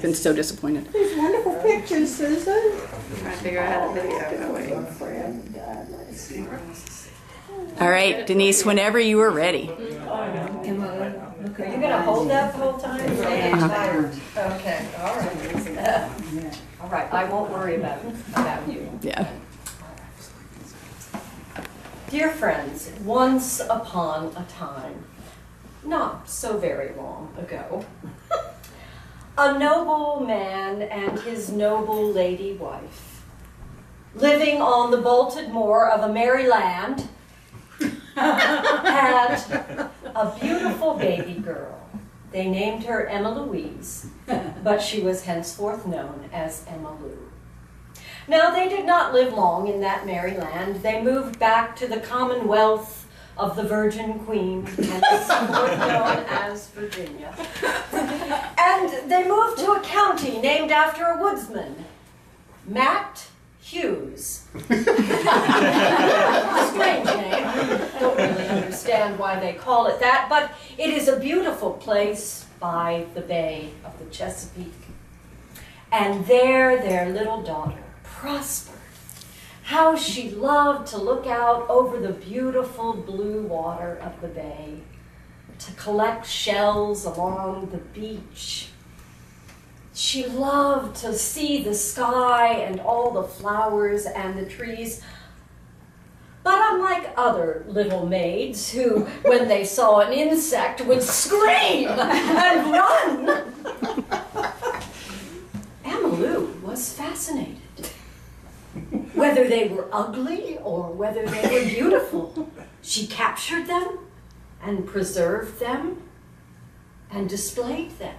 been so disappointed. These wonderful pictures, Susan. I'm trying to figure out how to video. Oh, wait. All right, Denise, whenever you are ready. Are you going to hold that the whole time? Tired. Okay, all right. All right, I won't worry about you. Yeah. Dear friends, once upon a time, not so very long ago, a noble man and his noble lady wife, living on the bolted moor of a merry land, had a beautiful baby girl. They named her Emma Louise, but she was henceforth known as Emma Lou. Now, they did not live long in that merry land. They moved back to the Commonwealth of the Virgin Queen, henceforth known as Virginia. And they moved to a county named after a woodsman, Matt Hughes. Strange name. Don't really understand why they call it that, but it is a beautiful place by the bay of the Chesapeake. And there their little daughter prospered. How she loved to look out over the beautiful blue water of the bay, to collect shells along the beach. She loved to see the sky and all the flowers and the trees. But unlike other little maids who, when they saw an insect, would scream and run, Emma Lou was fascinated. Whether they were ugly or whether they were beautiful, she captured them and preserved them and displayed them.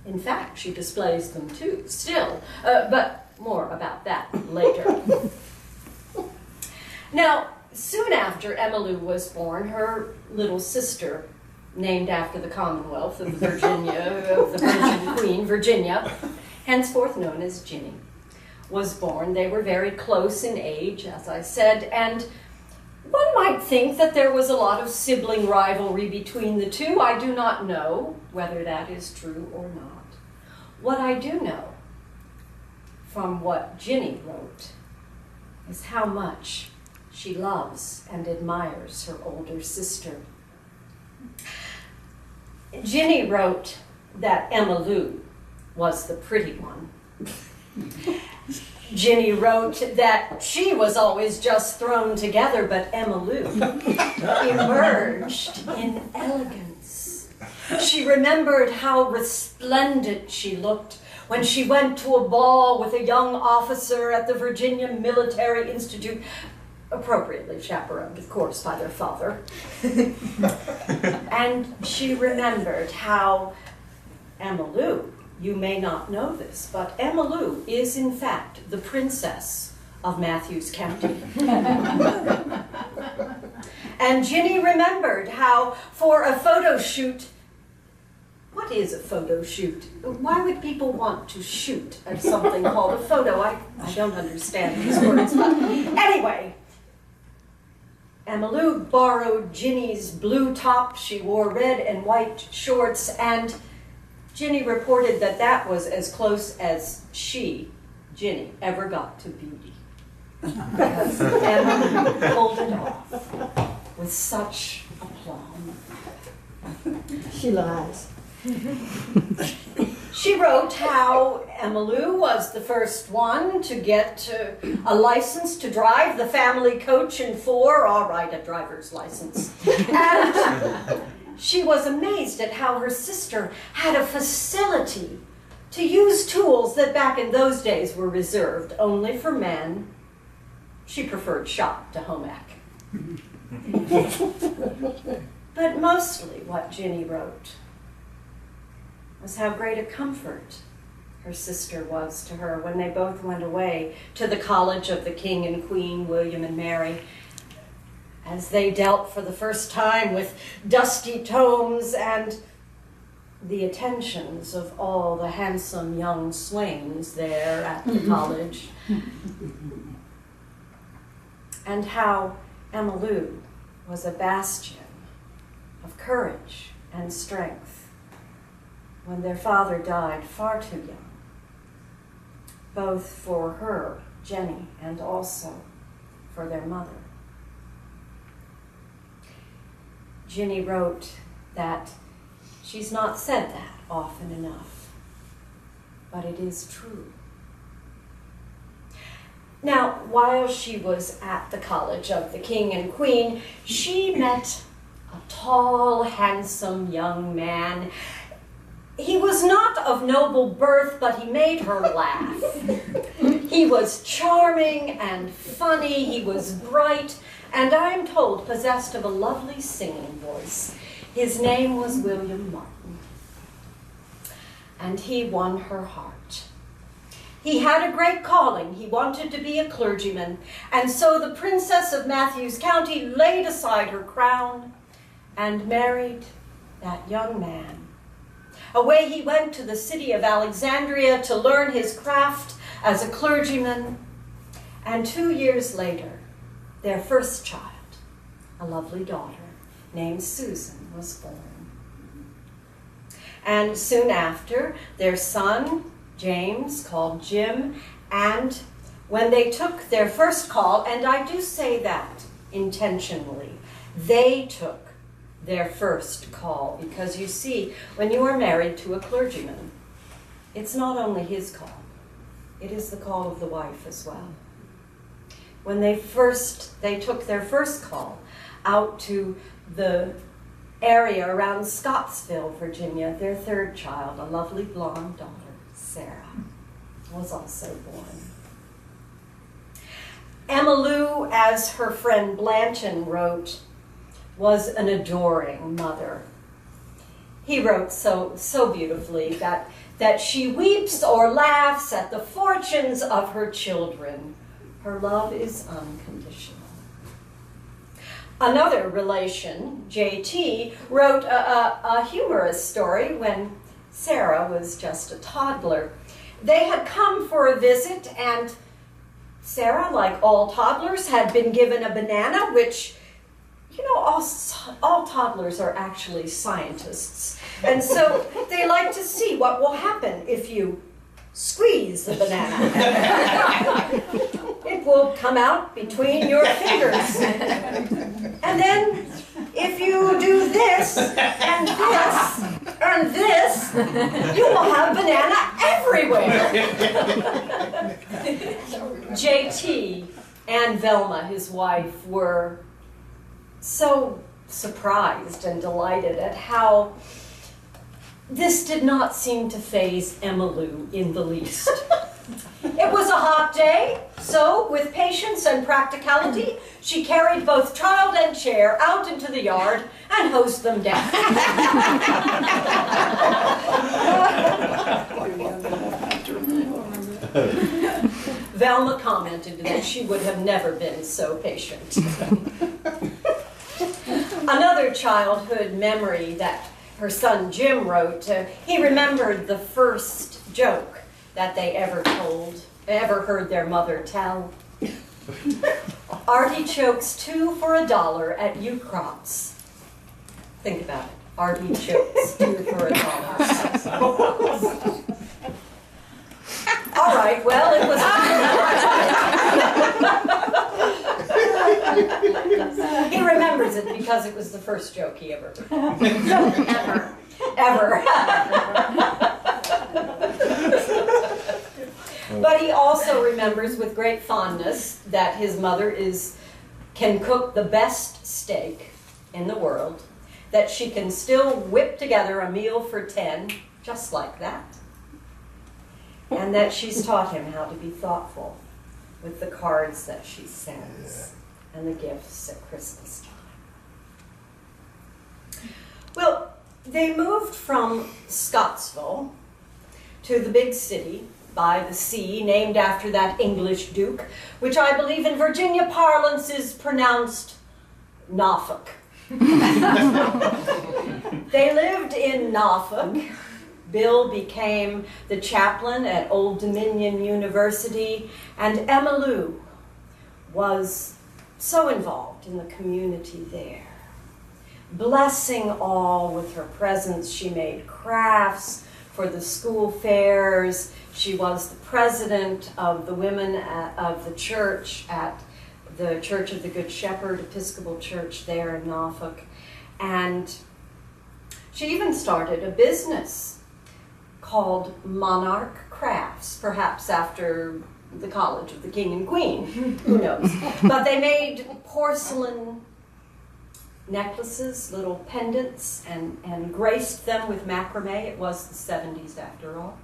In fact, she displays them too, still, but more about that later. Now, soon after Emma Lou was born, her little sister, named after the Commonwealth of Virginia, of the Virgin Queen, Virginia, henceforth known as Ginny, was born. They were very close in age, as I said, and one might think that there was a lot of sibling rivalry between the two. I do not know whether that is true or not. What I do know from what Ginny wrote is how much she loves and admires her older sister. Ginny wrote that Emma Lou was the pretty one. Ginny wrote that she was always just thrown together, but Emma Lou emerged in elegance. She remembered how resplendent she looked when she went to a ball with a young officer at the Virginia Military Institute, appropriately chaperoned, of course, by their father. And she remembered how Emma Lou, you may not know this, but Emma Lou is in fact the princess of Matthews County. And Ginny remembered how for a photo shoot, what is a photo shoot? Why would people want to shoot at something called a photo? I don't understand these words, but anyway, Emma Lou borrowed Ginny's blue top. She wore red and white shorts, and Ginny reported that that was as close as she, Ginny, ever got to beauty. Because Emma pulled it off with such aplomb. She lies. She wrote how Emma Lou was the first one to get a license to drive the family coach and four, all right, a driver's license. And she was amazed at how her sister had a facility to use tools that back in those days were reserved only for men. She preferred shop to home ec. But mostly what Ginny wrote was how great a comfort her sister was to her when they both went away to the college of the King and Queen, William and Mary, as they dealt for the first time with dusty tomes and the attentions of all the handsome young swains there at the college, and how Emma Lou was a bastion of courage and strength. when their father died far too young, both for her, Jenny, and also for their mother. Ginny wrote that she's not said that often enough, but it is true. Now, while she was at the College of the King and Queen, she met a tall, handsome young man. He was not of noble birth, but he made her laugh. He was charming and funny, he was bright, and I'm told possessed of a lovely singing voice. His name was William Martin, and he won her heart. He had a great calling. He wanted to be a clergyman, and so the Princess of Matthews County laid aside her crown and married that young man. Away he went to the city of Alexandria to learn his craft as a clergyman, and 2 years later, their first child, a lovely daughter named Susan, was born. And soon after, their son, James, called Jim, and when they took their first call, and I do say that intentionally, they took their first call, because you see, when you are married to a clergyman, it's not only his call, it is the call of the wife as well. When they took their first call out to the area around Scottsville, Virginia, their third child, a lovely blonde daughter, Sarah, was also born. Emma Lou, as her friend Blanchard wrote, was an adoring mother. He wrote so beautifully that she weeps or laughs at the fortunes of her children. Her love is unconditional. Another relation, J.T., wrote a humorous story when Sarah was just a toddler. They had come for a visit, and Sarah, like all toddlers, had been given a banana, which, you know, all toddlers are actually scientists. And so they like to see what will happen if you squeeze the banana. It will come out between your fingers. And then if you do this and this and this, you will have banana everywhere. J.T. and Velma, his wife, were so surprised and delighted at how this did not seem to faze Emma Lou in the least. It was a hot day, so with patience and practicality, she carried both child and chair out into the yard and hosed them down. Velma commented that she would have never been so patient. Another childhood memory that her son Jim wrote, he remembered the first joke that they ever heard their mother tell. Artichokes 2 for $1 at Ukrop's. Think about it. Artichokes 2 for $1. All right, well, it was... He remembers it because it was the first joke he ever heard. Ever. But he also remembers with great fondness that his mother can cook the best steak in the world, that she can still whip together a meal for 10, just like that, and that she's taught him how to be thoughtful with the cards that she sends and the gifts at Christmas time. Well, they moved from Scottsville to the big city by the sea, named after that English duke, which I believe in Virginia parlance is pronounced Norfolk. They lived in Norfolk. Bill became the chaplain at Old Dominion University, and Emma Lou was so involved in the community there. Blessing all with her presence, she made crafts, for the school fairs. She was the president of the women of the church at the Church of the Good Shepherd Episcopal Church there in Norfolk. And she even started a business called Monarch Crafts, perhaps after the College of the King and Queen, who knows. But they made porcelain necklaces, little pendants, and graced them with macrame. It was the 70s after all.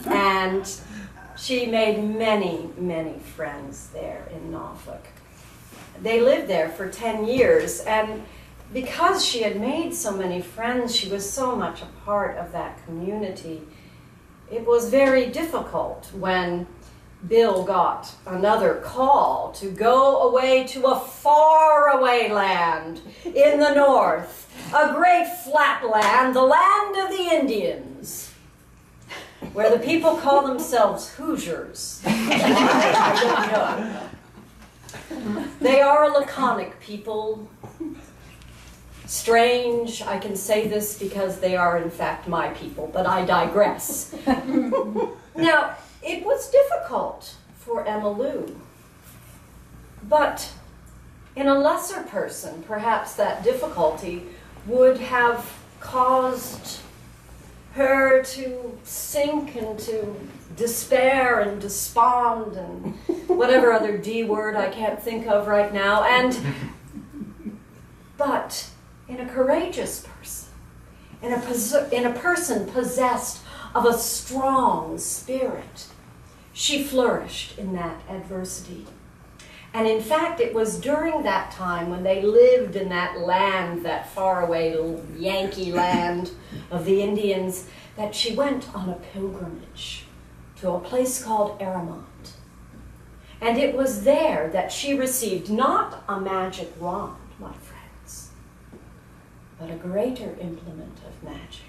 And she made many, many friends there in Norfolk. They lived there for 10 years, and because she had made so many friends, she was so much a part of that community. It was very difficult when Bill got another call to go away to a faraway land in the north, a great flat land, the land of the Indians, where the people call themselves Hoosiers. I don't know. They are a laconic people. Strange, I can say this because they are in fact my people, but I digress. Now, it was difficult for Emma Lou, but in a lesser person, perhaps that difficulty would have caused her to sink into despair and despond and whatever other D word I can't think of right now. But in a courageous person, in a person possessed of a strong spirit, she flourished in that adversity. And in fact, it was during that time when they lived in that land, that faraway little Yankee land of the Indians, that she went on a pilgrimage to a place called Aramont. And it was there that she received not a magic wand, my friends, but a greater implement of magic,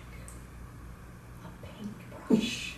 a paintbrush.